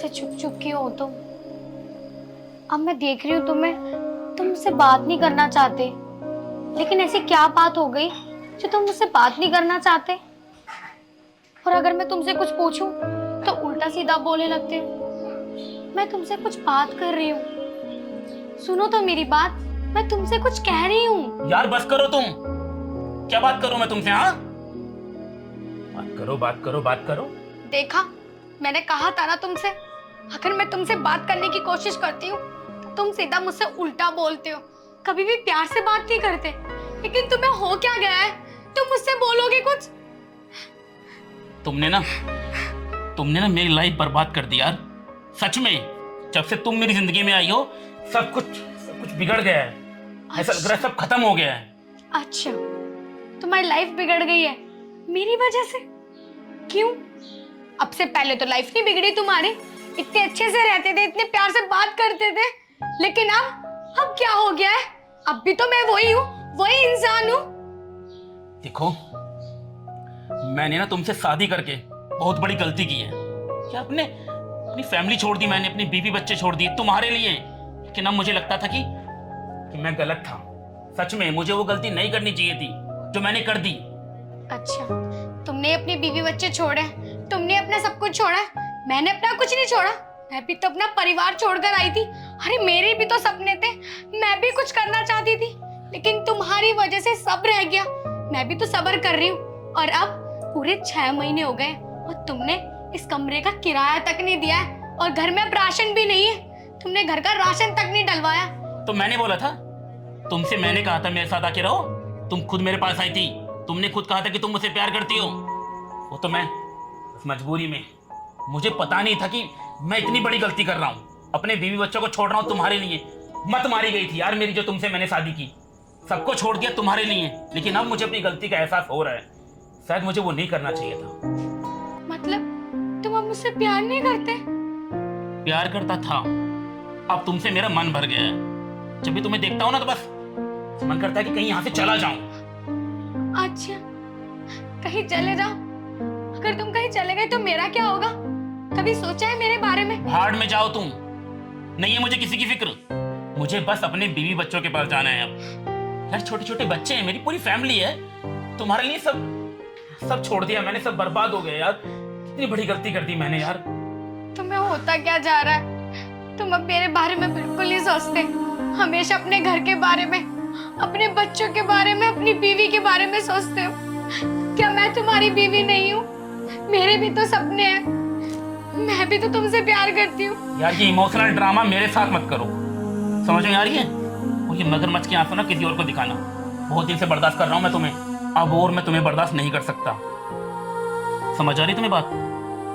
से चुप चुप की हो तुम। अब मैं देख रही हूँ तुम्हें, तुम मुझसे बात नहीं करना चाहते, लेकिन ऐसी क्या बात हो गई जो तुम मुझसे बात नहीं करना चाहते? और अगर मैं तुमसे कुछ पूछूं तो उल्टा सीधा बोलने लगते हो। मैं तुमसे कुछ बात कर रही हूँ, सुनो तो मेरी बात, मैं तुमसे कुछ कह रही हूँ। यार बस करो तुम। क्या बात करूं मैं तुमसे? हाँ, बात करो बात करो बात करो। देखा, मैंने कहा था ना तुमसे, अगर मैं तुमसे बात करने की कोशिश करती हूँ तो तुम सीधा मुझसे उल्टा बोलते हो, कभी भी प्यार से बात नहीं करते। लेकिन तुम्हें हो क्या गया है, तुम मुझसे बोलोगे कुछ? तुमने ना मेरी लाइफ बर्बाद कर दी यार, सच में। जब से तुम मेरी जिंदगी में आई हो सब कुछ बिगड़ गया है। ऐसा लग रहा है सब खत्म हो गया है। अच्छा, तुम्हारी लाइफ बिगड़ गई है मेरी वजह से? क्यों? अब से पहले तो लाइफ नहीं बिगड़ी तुम्हारी, इतने अच्छे से रहते थे, इतने प्यार से बात करते थे। लेकिन अब क्या हो गया है? अब भी तो मैं वही हूँ, वही इंसान हूँ। देखो, मैंने ना तुमसे शादी करके बहुत बड़ी गलती की है कि अपनी फैमिली छोड़ दी, मैंने अपनी बीवी बच्चे छोड़ दिए तुम्हारे लिए। लेकिन अब मुझे लगता था कि मैं गलत था। सच में मुझे वो गलती नहीं करनी चाहिए थी जो मैंने कर दी। अच्छा, तुमने अपनी बीवी बच्चे छोड़े, तुमने अपना सब कुछ छोड़ा, मैंने अपना कुछ नहीं छोड़ा। मैं भी तो अपना परिवार छोड़कर आई थी। अरे मेरे भी तो सपने थे, मैं भी कुछ करना चाहती थी, लेकिन तुम्हारी वजह से सब रह गया। मैं भी तो सब्र कर रही हूँ, और अब पूरे 6 महीने हो गए और तुमने इस कमरे का किराया तक नहीं दिया है, और घर में अब राशन भी नहीं है। तुमने घर का राशन तक नहीं डलवाया। तो मैंने बोला था तुमसे, मैंने कहा था मेरे साथ आके रहो। तुम खुद मेरे पास आई थी, तुमने खुद कहा था कि तुम मुझसे प्यार करती हो। वो तो मैं मजबूरी में, मुझे पता नहीं था कि मैं इतनी बड़ी गलती कर रहा हूँ। अपने बीवी बच्चों को छोड़ रहा हूँ तुम्हारे लिए। मत मारी गई थी यार मेरी, जो तुमसे मैंने शादी की। सबको छोड़ दिया तुम्हारे लिए, लेकिन अब मुझे अपनी गलती का एहसास हो रहा है। शायद मुझे वो नहीं करना चाहिए था। मतलब तुम अब मुझसे प्यार नहीं करते? प्यार करता था, अब तुमसे मेरा मन भर गया है। जब भी तुम्हें देखता हूँ ना तो बस मन करता है कि कहीं यहाँ से चला जाऊं। अच्छा, कहीं चले जाओ? अगर तुम कहीं चले गए तो मेरा क्या होगा? कभी सोचा है मेरे बारे में? भाड़ में जाओ तुम, नहीं है मुझे किसी की फिक्र। मुझे बस अपने बीवी बच्चों के पास जाना है अब। यार छोटे छोटे बच्चे हैं, मेरी पूरी फैमिली है। तुम्हारे लिए सब छोड़ दिया मैंने, सब बर्बाद हो गए यार। कितनी बड़ी गलती कर दी मैंने यार। तुम्हें होता क्या जा रहा है? तुम अब मेरे बारे में बिल्कुल नहीं सोचते, हमेशा अपने घर के बारे में, अपने बच्चों के बारे में, अपनी बीवी के बारे में सोचते हो। क्या मैं तुम्हारी बीवी नहीं हूँ? मेरे भी तो सपने हैं, मैं भी तो तुमसे प्यार करती हूँ। यार ये इमोशनल ड्रामा मेरे साथ मत करो, समझ में आ रही है? और ये मगरमच्छ की आंसू ना किसी और को दिखाना। बहुत दिन से बर्दाश्त कर रहा हूँ मैं तुम्हें, अब और मैं तुम्हें बर्दाश्त नहीं कर सकता। समझ आ रही तुम्हें बात?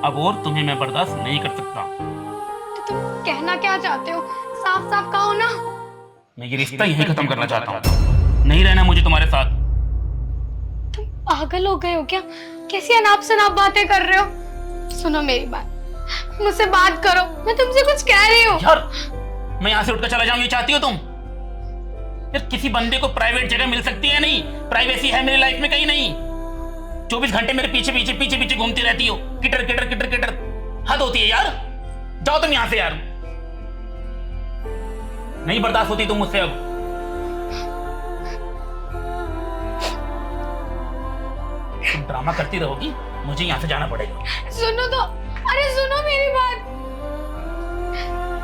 अब और तुम्हें मैं बर्दाश्त नहीं कर सकता। तो तुम कहना क्या चाहते हो? साफ साफ कहो ना। मैं ये रिश्ता यहीं खत्म करना चाहता हूँ, नहीं रहना मुझे तुम्हारे साथ। तुम पागल हो गए हो क्या? कैसी अनाप शनाप बातें कर रहे हो? सुनो मेरी बात, मुझसे बात करो, मैं तुमसे कुछ कह रही हूँ। यार मैं यहाँ से उठकर चला जाऊँ ये चाहती हो तुम? यार किसी बंदे को प्राइवेट जगह मिल सकती है नहीं? प्राइवेसी है मेरी लाइफ में कहीं नहीं? 24 घंटे मेरे पीछे पीछे पीछे पीछे घूमती रहती हो, किटर किटर किटर किटर। हद होती है यार, जाओ तुम यहाँ से यार। नहीं बर्दाश्त होती तुम मुझसे अब। तुम ड्रामा करती रहोगी, मुझे यहाँ से जाना पड़ेगा। सुनो तो, अरे सुनो मेरी बात।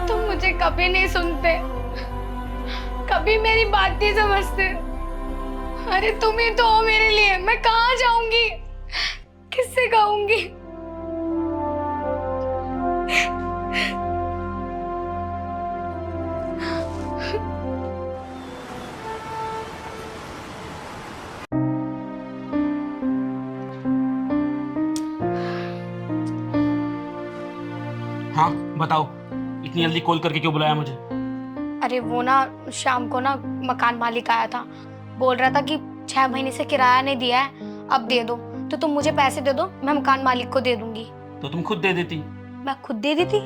तुम मुझे कभी नहीं सुनते, कभी मेरी बात नहीं समझते। अरे तुम ही तो हो मेरे लिए, मैं कहाँ जाऊंगी, किससे कहूंगी? हाँ बताओ, इतनी जल्दी कॉल करके क्यों बुलाया मुझे? अरे वो ना शाम को ना मकान मालिक आया था, बोल रहा था कि 6 महीने से किराया नहीं दिया है, अब दे दो। तो तुम मुझे पैसे दे दो, मैं मकान मालिक को दे दूंगी। तो तुम खुद दे देती। मैं खुद दे देती?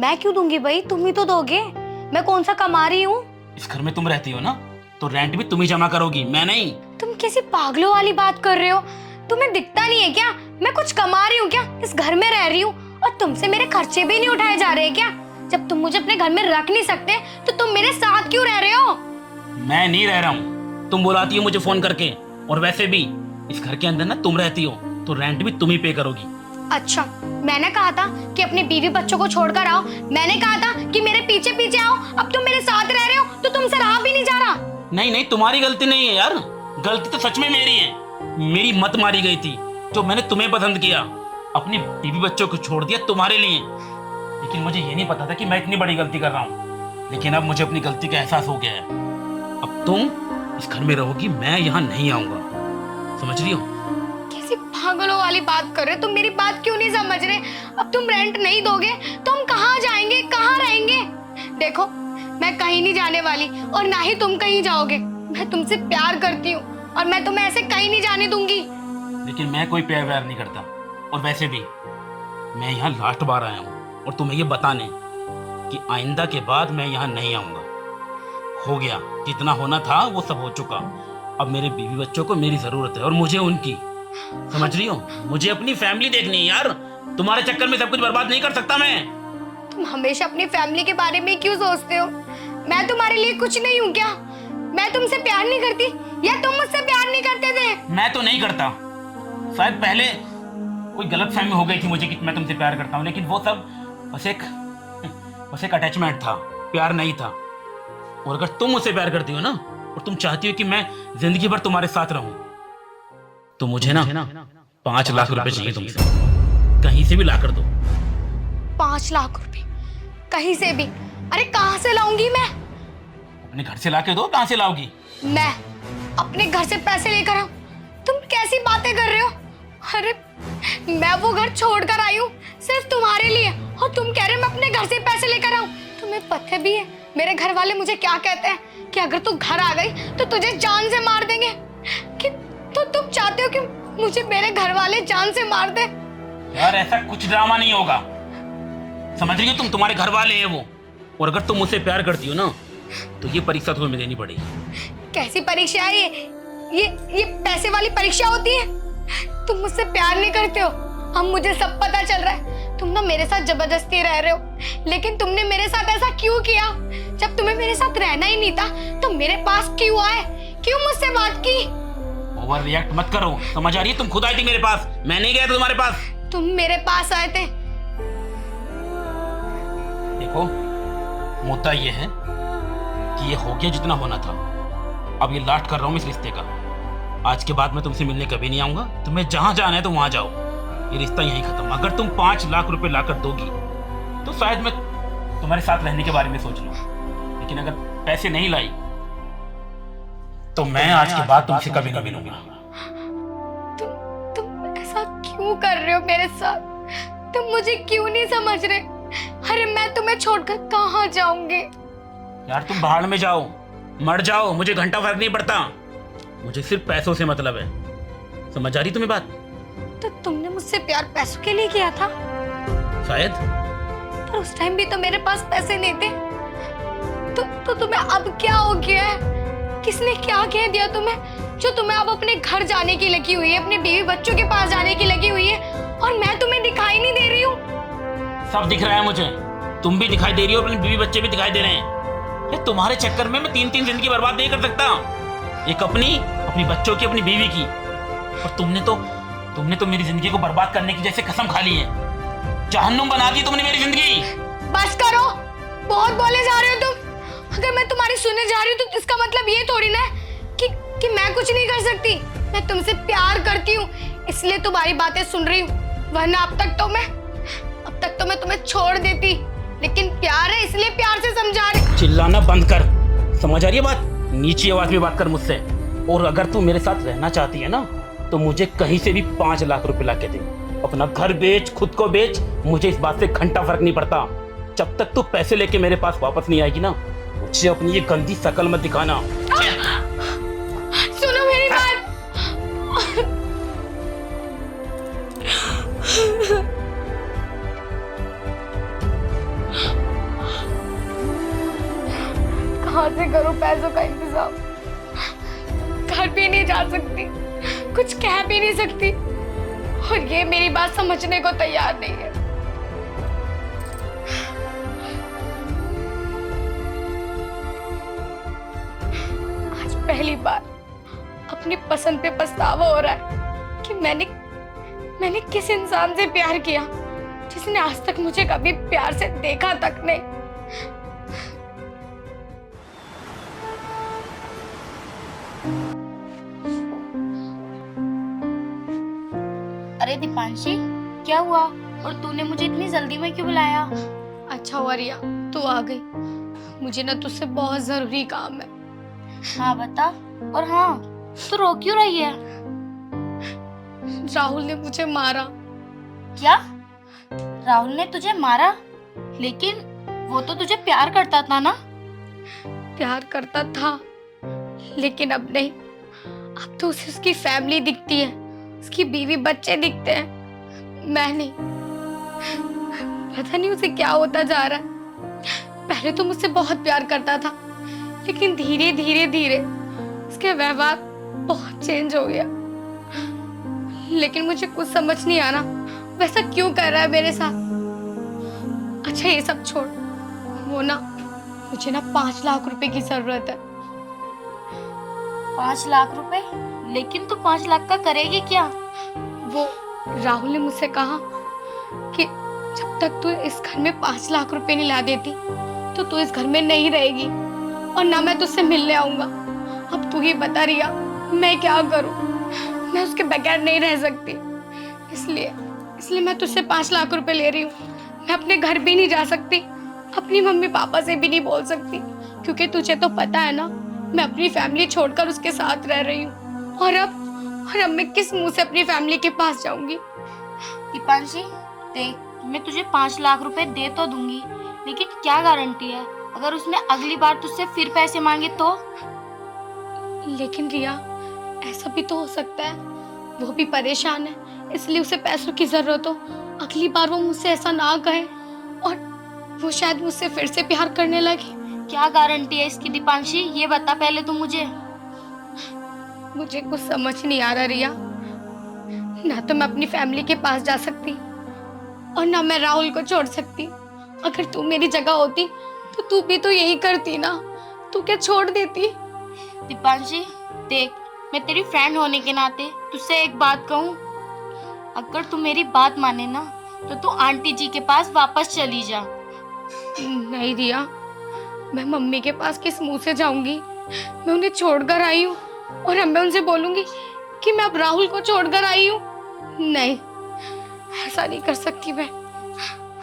मैं क्यों दूंगी भाई, तुम ही तो दोगे। मैं कौन सा कमा रही हूँ? इस घर में तुम रहती हो ना, तो रेंट भी तुम ही जमा करोगी, मैं नहीं। तुम कैसी पागलों वाली बात कर रहे हो? तुम्हें दिखता नहीं है क्या मैं कुछ कमा रही हूँ? क्या इस घर में रह रही हूँ और तुमसे मेरे खर्चे भी नहीं उठाए जा रहे क्या? जब तुम मुझे अपने घर में रख नहीं सकते तो तुम मेरे साथ क्यों रह रहे हो? मैं नहीं रह रहा हूँ, तुम बुलाती हो मुझे फोन करके। और वैसे भी इस घर के अंदर ना तुम रहती हो तो रेंट भी तुम ही पे करोगी। अच्छा, मैंने कहा था कि अपने बीवी बच्चों को छोड़कर आओ, मैंने कहा था कि मेरे पीछे पीछे आओ, अब तुम मेरे साथ रह रहे हो तो तुमसे रहा भी नहीं जा रहा। नहीं नहीं, तुम्हारी गलती नहीं है यार, गलती तो सच में मेरी है। मेरी मत मारी गई थी जो मैंने तुम्हें पसंद किया, अपनी बीवी बच्चों को छोड़ दिया तुम्हारे लिए। लेकिन मुझे ये नहीं पता था कि मैं इतनी बड़ी गलती कर रहा हूँ। लेकिन अब मुझे अपनी गलती का एहसास हो गया है। अब तुम इस घर में रहोगी, मैं यहाँ नहीं आऊंगा, समझ रही हो? कैसी पागलों वाली बात कर रहे हो तुम, मेरी बात क्यों नहीं समझ रहे? अब तुम रेंट नहीं दोगे तो हम कहाँ जाएंगे, कहाँ रहेंगे? देखो, मैं कहीं नहीं जाने वाली और ना ही तुम कहीं जाओगे। मैं तुमसे प्यार करती हूँ और मैं तुम्हें ऐसे कहीं नहीं जाने दूंगी। लेकिन मैं कोई प्यार व्यार नहीं करता। और वैसे भी मैं यहाँ लास्ट बार आया हूँ और तुम्हें ये बताने कि आइंदा के बाद मैं यहाँ नहीं आऊँगा। हो गया, जितना होना था वो सब हो चुका। अब मेरे बीवी बच्चों को मेरी जरूरत है और मुझे उनकी, समझ रही हो? मुझे अपनी फैमिली देखनी है यार, तुम्हारे चक्कर में सब कुछ बर्बाद नहीं कर सकता मैं। तुम हमेशा अपनी फैमिली के बारे में क्यों सोचते हो? मैं तुम्हारे लिए कुछ नहीं हूँ क्या? मैं तुमसे प्यार नहीं करती या तुम मुझसे प्यार नहीं करते थे? मैं तो नहीं करता, शायद पहले कोई गलतफहमी हो गई थी मुझे कि मैं तुमसे प्यार करता हूँ, लेकिन वो सब बस एक अटैचमेंट था, प्यार नहीं था। और अगर तुम मुझसे प्यार करती हो ना और तुम चाहती हो कि मैं जिंदगी भर तुम्हारे साथ रहूं, तो मुझे ना 5 लाख रुपए चाहिए तुमसे, कहीं से भी ला कर दो। 5 लाख रुपए कहीं से भी? अरे कहाँ से लाऊंगी मैं? अपने घर से ला के दो। कहाँ से लाओगी? मैं अपने घर से पैसे लेकर आऊं? तुम कैसी बातें कर रहे हो? अरे मैं वो घर छोड़कर आई हूँ सिर्फ तुम्हारे लिए और तुम कह रहे हो मैं अपने घर से पैसे लेकर आऊं? तुम्हें पता भी है मेरे घर वाले मुझे क्या कहते हैं कि अगर तू घर आ गई तो तुझे जान से मार देंगे। कि तो तुम चाहते हो कि मुझे मेरे घर वाले जान से मार दे? यार ऐसा कुछ ड्रामा नहीं होगा, समझ रही हो? तुम्हारे घर वाले हैं वो, और अगर तुम मुझसे प्यार करती हो ना तो ये परीक्षा तुम्हें देनी पड़ेगी। कैसी परीक्षा है ये पैसे वाली परीक्षा होती है? तुम मुझसे प्यार नहीं करते हो, अब मुझे सब पता चल रहा है। तुम ना मेरे साथ जबरदस्ती रह रहे हो, लेकिन तुमने मेरे साथ ऐसा क्यों किया? जब तुम्हें मेरे साथ रहना ही नहीं था तो मेरे पास क्यों आए, क्यों मुझसे बात की? ओवर रिएक्ट मत करो, समझ आ रही है? तुम खुद आई थी मेरे पास, मैं नहीं गया था तुम्हारे पास। तुम मेरे पास आए थे? देखो, मुद्दा ये है कि ये हो गया जितना होना था, अब ये लास्ट कर रहा हूँ इस रिश्ते का। आज के बाद मैं तुमसे मिलने कभी नहीं आऊंगा, तुम्हें जहां जाना है तो वहां जाओ, ये रिश्ता यहीं खत्म। अगर तुम 5 लाख रुपए लाकर दोगी तो शायद मैं तुम्हारे साथ रहने के बारे में सोच लूं, लेकिन अगर पैसे नहीं लाई तो मैं आज के बाद तुमसे कभी नहीं मिलूंगा। तुम ऐसा क्यों कर रहे हो मेरे साथ? तुम मुझे क्यों नहीं समझ रहे? अरे मैं तुम्हें छोड़कर कहाँ जाऊंगी? यार तुम भाड़ में जाओ, मर जाओ, मुझे घंटा फर्क नहीं पड़ता, मुझे सिर्फ पैसों से मतलब है। समझ आ रही तुम्हें बात? तो तुमने मुझसे प्यार पैसों के लिए किया था शायद, पर उस टाइम भी तो मेरे पास पैसे नहीं थे। तो तुम्हें अब क्या हो गया है? किसने क्या कह दिया तुम्हें जो तुम्हें अब अपने घर जाने की लगी हुई है, अपने बीवी बच्चों के पास जाने की लगी हुई है, और मैं तुम्हें दिखाई नहीं दे रही हूँ? सब दिख रहा है मुझे, तुम भी दिखाई दे रही हो, अपने बीवी बच्चे भी दिखाई दे रहे हैं। ये तुम्हारे चक्कर में मैं 3 जिंदगी बर्बाद नहीं कर सकता, एक अपनी बच्चों की, अपनी बीवी की। और तुमने तो मेरी जिंदगी को बर्बाद करने की जैसे कसम खा ली है, जहन्नुम बना दी तुमने मेरी जिंदगी। बस करो, बहुत बोले जा रहे हो तुम। अगर मैं तुम्हारी सुनने जा रही हूँ तो इसका मतलब ये थोड़ी ना कि मैं कुछ नहीं कर सकती। मैं तुमसे प्यार करती हूँ इसलिए तुम्हारी बातें सुन रही हूँ, वरना अब तक तो मैं तुम्हें छोड़ देती, लेकिन प्यार है इसलिए प्यार से समझा रही। चिल्लाना बंद कर, समझ आ रही है बात? नीची आवाज में बात कर मुझसे। और अगर तू मेरे साथ रहना चाहती है ना तो मुझे कहीं से भी 5 लाख रुपए ला के दे, अपना घर बेच, खुद को बेच, मुझे इस बात से घंटा फर्क नहीं पड़ता। जब तक तू पैसे लेके मेरे पास वापस नहीं आएगी ना, मुझे अपनी ये गंदी शकल मत दिखाना। सुनो मेरी बात। कहाँ से करूं पैसों का इंतजाम? घर भी नहीं जा सकती, कुछ कह भी नहीं सकती, और ये मेरी बात समझने को तैयार नहीं है। पहली बार अपनी पसंद पे पछतावा हो रहा है कि मैंने किस इंसान से प्यार किया जिसने आज तक मुझे कभी प्यार से देखा तक नहीं। अरे दीपांशी, क्या हुआ? और तूने मुझे इतनी जल्दी में क्यों बुलाया? अच्छा हुआ रिया तू आ गई, मुझे ना तुझसे बहुत जरूरी काम है। हाँ बता। और हाँ, तू रो क्यों रही है? राहुल ने मुझे मारा। क्या? राहुल ने तुझे मारा? लेकिन वो तो तुझे प्यार करता था ना? प्यार करता था लेकिन अब नहीं। अब तो उसे उसकी फैमिली दिखती है, उसकी बीवी बच्चे दिखते हैं, मैं नहीं। पता नहीं उसे क्या होता जा रहा है। पहले तो मुझसे बहुत प्यार करता था लेकिन धीरे धीरे धीरे उसके व्यवहार बहुत चेंज हो गया। लेकिन मुझे कुछ समझ नहीं आ रहा वैसा क्यों कर रहा है मेरे साथ। अच्छा ये सब छोड़, वो ना मुझे ना 5 लाख रुपए की जरूरत है। 5 लाख रुपए? लेकिन तू 5 लाख का करेगी क्या? वो राहुल ने मुझसे कहा कि जब तक तू इस घर में 5 लाख रुपए नहीं ला देती तो तू इस घर में नहीं रहेगी और ना मैं तुझसे मिलने आऊंगा। अब तू ही बता रिया, मैं क्या करूं? मैं उसके बगैर नहीं रह सकती। इसलिए मैं तुझसे 5 लाख रुपए ले रही हूँ। मैं अपने घर भी नहीं जा सकती, अपनी मम्मी पापा से भी नहीं बोल सकती, क्योंकि तुझे तो पता है ना मैं अपनी फैमिली छोड़कर उसके साथ रह रही हूँ। और अब मैं किस मुंह से अपनी फैमिली के पास जाऊंगी? दीपांशी देख, मैं तुझे 5 लाख रुपए दे तो दूंगी, लेकिन क्या गारंटी है अगर उसने अगली बार तुझसे फिर पैसे मांगे तो? लेकिन रिया ऐसा भी तो हो सकता है वो भी परेशान है, इसलिए उसे पैसों की जरूरत हो। अगली बार वो मुझसे ऐसा ना कहे और वो शायद मुझसे फिर से प्यार करने लगे। क्या गारंटी है इसकी दीपांशी? ये बता पहले तू मुझे। मुझे कुछ समझ नहीं आ रहा रिया। ना तो मैं अपनी फैमिली के पास जा सकती और ना मैं राहुल को छोड़ सकती। अगर तू मेरी जगह होती तो तू भी तो यही करती ना, तू क्या छोड़ देती? दीपांशी देख, मैं तेरी फ्रेंड होने के नाते तुझसे एक बात कहूँ, अगर तू मेरी बात माने ना तो तू आंटी जी के पास वापस चली जा। नहीं रिया, मैं मम्मी के पास किस मुंह से जाऊंगी? मैं उन्हें छोड़कर आई हूँ और अब मैं उनसे बोलूंगी कि मैं अब राहुल को छोड़कर आई हूँ? नहीं, ऐसा नहीं कर सकती मैं।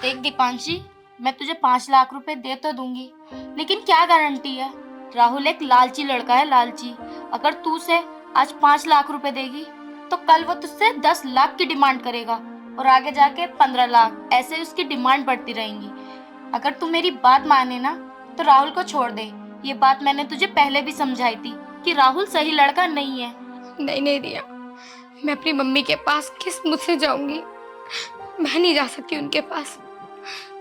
देख दीपांशी, मैं तुझे 5 लाख रुपए दे तो दूंगी, लेकिन क्या गारंटी है? राहुल एक लालची लड़का है, लालची। अगर तू उसे आज 5 लाख रुपए देगी तो कल वो तुझसे 10 लाख की डिमांड करेगा और आगे जाके 15 लाख, ऐसे उसकी डिमांड बढ़ती रहेंगी। अगर तू मेरी बात माने ना तो राहुल को छोड़ दे। ये बात मैंने तुझे पहले भी समझाई थी कि राहुल सही लड़का नहीं है। नहीं रिया, मैं अपनी मम्मी के पास किस मुंह से जाऊंगी? मैं नहीं जा सकती उनके पास।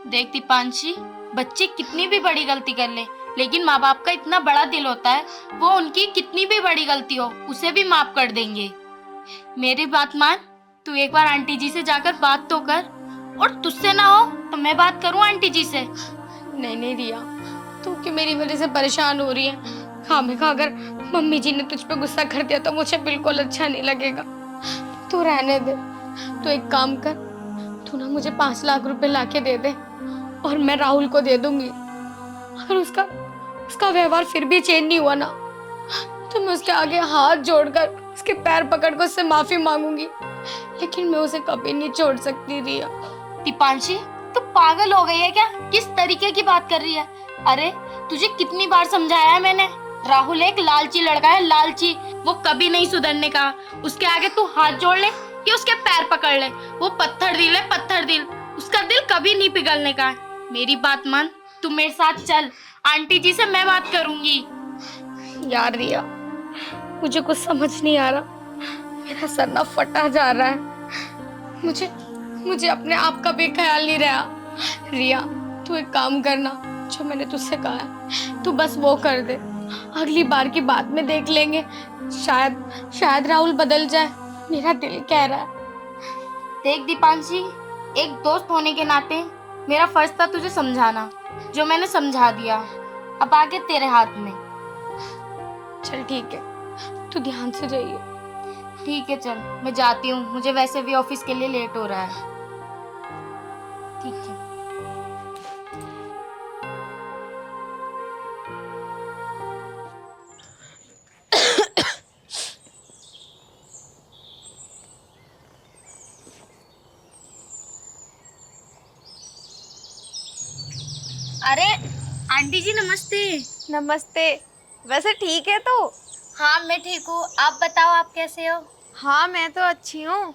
देख दीपांशी, बच्चे कितनी भी बड़ी गलती कर ले, लेकिन माँ बाप का इतना बड़ा दिल होता है, वो उनकी कितनी भी बड़ी गलती हो उसे भी माफ कर देंगे। मेरी बात मान, तू एक बार आंटी जी से जाकर बात तो कर, और तुझसे ना हो तो मैं बात करूं आंटी जी से। नहीं रिया, तू क्यों मेरी वजह से परेशान हो रही है? खामेखा अगर मम्मी जी ने तुझ पे गुस्सा कर दिया तो मुझे बिल्कुल अच्छा नहीं लगेगा। तू रहने दे। तू एक काम कर, तू ना मुझे 5 लाख रुपए लाके दे दे और मैं राहुल को दे दूंगी। अगर उसका व्यवहार फिर भी चेंज नहीं हुआ ना तो मैं उसके आगे हाथ जोड़कर उसके पैर पकड़कर उससे माफी मांगूंगी, लेकिन मैं उसे कभी नहीं छोड़ सकती रिया। दीपांशी, तू पागल हो गई है क्या? किस तरीके की बात कर रही है? अरे तुझे कितनी बार समझाया है मैंने, राहुल एक लालची लड़का है, लालची। वो कभी नहीं सुधरने का। उसके आगे तू हाथ जोड़ ले कि उसके पैर पकड़ ले, वो पत्थर दिल है, पत्थर दिल। उसका दिल कभी नहीं पिघलने का। मेरी बात मान, तू मेरे साथ चल, आंटी जी से मैं बात करूंगी। यार रिया, मुझे कुछ समझ नहीं आ रहा, मेरा सर ना फटा जा रहा है। मुझे अपने आप का भी ख्याल नहीं रहा। रिया, तू एक काम करना, जो मैंने तुझसे कहा है तू बस वो कर दे। अगली बार की बात में देख लेंगे, शायद राहुल बदल जाए, मेरा दिल कह रहा है। देख दीपांशी, एक दोस्त होने के नाते मेरा फर्ज था तुझे समझाना, जो मैंने समझा दिया। अब आगे तेरे हाथ में। चल ठीक है, तू ध्यान से जाइए। ठीक है चल, मैं जाती हूँ, मुझे वैसे भी ऑफिस के लिए लेट हो रहा है। ठीक है। अरे आंटी जी नमस्ते। नमस्ते। वैसे ठीक है तो? हाँ मैं ठीक हूँ, आप बताओ आप कैसे हो? हाँ मैं तो अच्छी हूँ।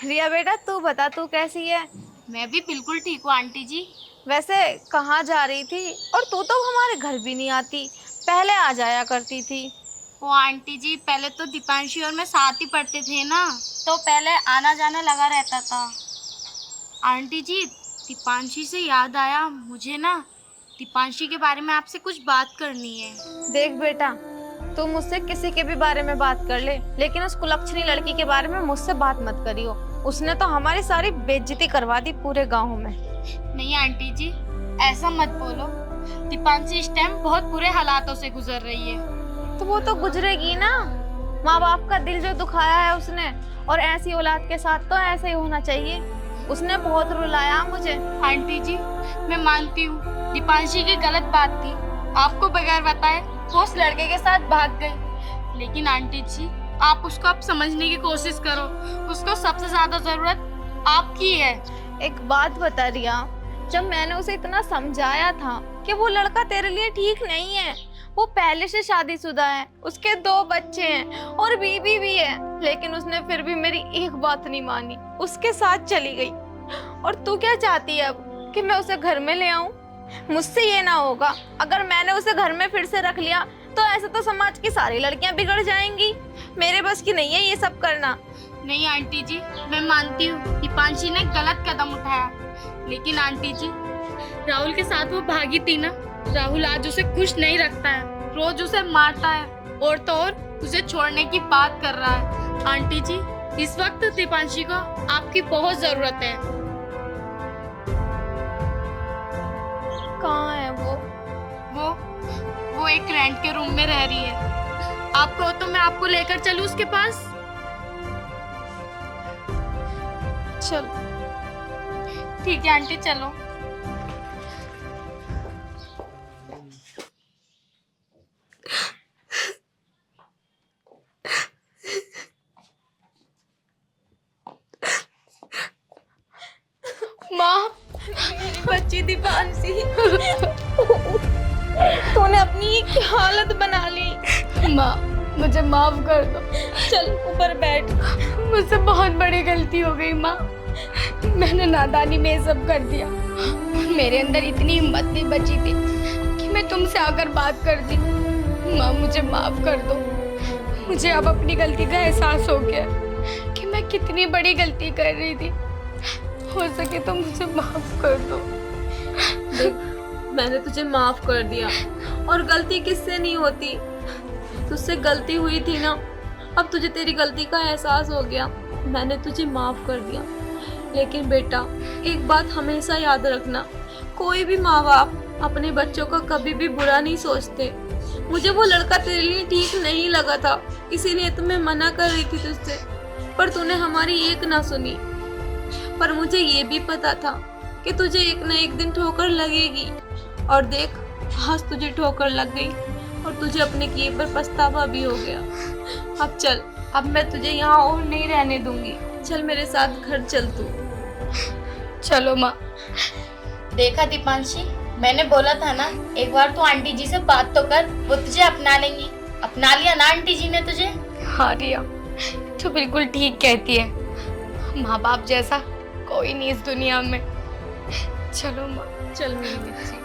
रिया बेटा तू बता, तू कैसी है? मैं भी बिल्कुल ठीक हूँ आंटी जी। वैसे कहाँ जा रही थी? और तू तो हमारे घर भी नहीं आती, पहले आ जाया करती थी। वो आंटी जी पहले तो दीपांशी और मैं साथ ही पढ़ते थे ना, तो पहले आना जाना लगा रहता था। आंटी जी दीपांशी से याद आया, मुझे ना दीपांशी के बारे में आपसे कुछ बात करनी है। देख बेटा, तू मुझसे किसी के भी बारे में बात कर ले, लेकिन उस कुलक्षणी लड़की के बारे में मुझसे बात मत करियो। उसने तो हमारी सारी बेइज्जती करवा दी पूरे गाँव में। नहीं आंटी जी ऐसा मत बोलो, दीपांशी इस टाइम बहुत बुरे हालातों से गुजर रही है। तो वो तो गुजरेगी ना, माँ बाप का दिल जो दुखाया है उसने, और ऐसी औलाद के साथ तो ऐसे ही होना चाहिए। उसने बहुत रुलाया मुझे। आंटी जी मैं मानती हूँ दीपांशी की गलत बात थी, आपको बगैर बताए वो उस लड़के के साथ भाग गई, लेकिन आंटी जी आप उसको अब समझने की कोशिश करो, उसको सबसे ज्यादा जरूरत आपकी है। एक बात बता रिया, जब मैंने उसे इतना समझाया था कि वो लड़का तेरे लिए ठीक नहीं है, वो पहले से शादीशुदा है, उसके 2 बच्चे हैं और बीवी भी है, लेकिन उसने फिर भी मेरी एक बात नहीं मानी, उसके साथ चली गई। और तू क्या चाहती है अब, कि मैं उसे घर में ले आऊं? मुझसे ये ना होगा। अगर मैंने उसे घर में फिर से रख लिया तो ऐसे तो समाज की सारी लड़कियां बिगड़ जाएंगी। मेरे बस की नहीं है ये सब करना। नहीं आंटी जी मैं मानती हूँ दीपांशी ने गलत कदम उठाया, लेकिन आंटी जी राहुल के साथ वो भागी थी ना, राहुल आज उसे खुश नहीं रखता है, रोज उसे मारता है, और तो और उसे छोड़ने की बात कर रहा है। आंटी जी इस वक्त दीपांशी को आपकी बहुत जरूरत है। कहाँ है वो? वो एक रेंट के रूम में रह रही है, आप कहो तो मैं आपको लेकर चलूं उसके पास? चल ठीक है आंटी चलो। माँ, मेरी बच्ची दीपांशी, तूने अपनी ये हालत बना ली। माँ मुझे माफ कर दो। चल ऊपर बैठ। मुझसे बहुत बड़ी गलती हो गई माँ, मैंने नादानी में ये सब कर दिया, और मेरे अंदर इतनी हिम्मत नहीं बची थी कि मैं तुमसे आकर बात कर दी। माँ मुझे माफ कर दो, मुझे अब अपनी गलती का एहसास हो गया कि मैं कितनी बड़ी गलती कर रही थी। हो सके तो मुझे माफ कर दो। देख, मैंने तुझे माफ कर दिया, और गलती किससे नहीं होती, तुझसे गलती हुई थी ना, अब तुझे तेरी गलती का एहसास हो गया, मैंने तुझे माफ कर दिया। लेकिन बेटा एक बात हमेशा याद रखना, कोई भी माँ बाप अपने बच्चों का कभी भी बुरा नहीं सोचते। मुझे वो लड़का तेरे लिए ठीक नहीं लगा था, इसीलिए तो मैं मना कर रही थी तुझसे, पर तूने हमारी एक ना सुनी। पर मुझे ये भी पता था कि तुझे एक न एक दिन ठोकर लगेगी, और देख आज तुझे ठोकर लग गई, और तुझे अपने किए पर पछतावा भी हो गया। अब चल, अब मैं तुझे यहाँ और नहीं रहने दूंगी, चल मेरे साथ घर चल तू। चलो माँ। देखा दीपांशी, मैंने बोला था ना एक बार तू आंटी जी से बात तो कर, वो तुझे अपना लेंगी। अपना लिया ना आंटी जी ने तुझे? हाँ रिया, तू बिल्कुल ठीक कहती है, माँ बाप जैसा कोई नहीं इस दुनिया में। चलो माँ। चल मेरी बच्ची।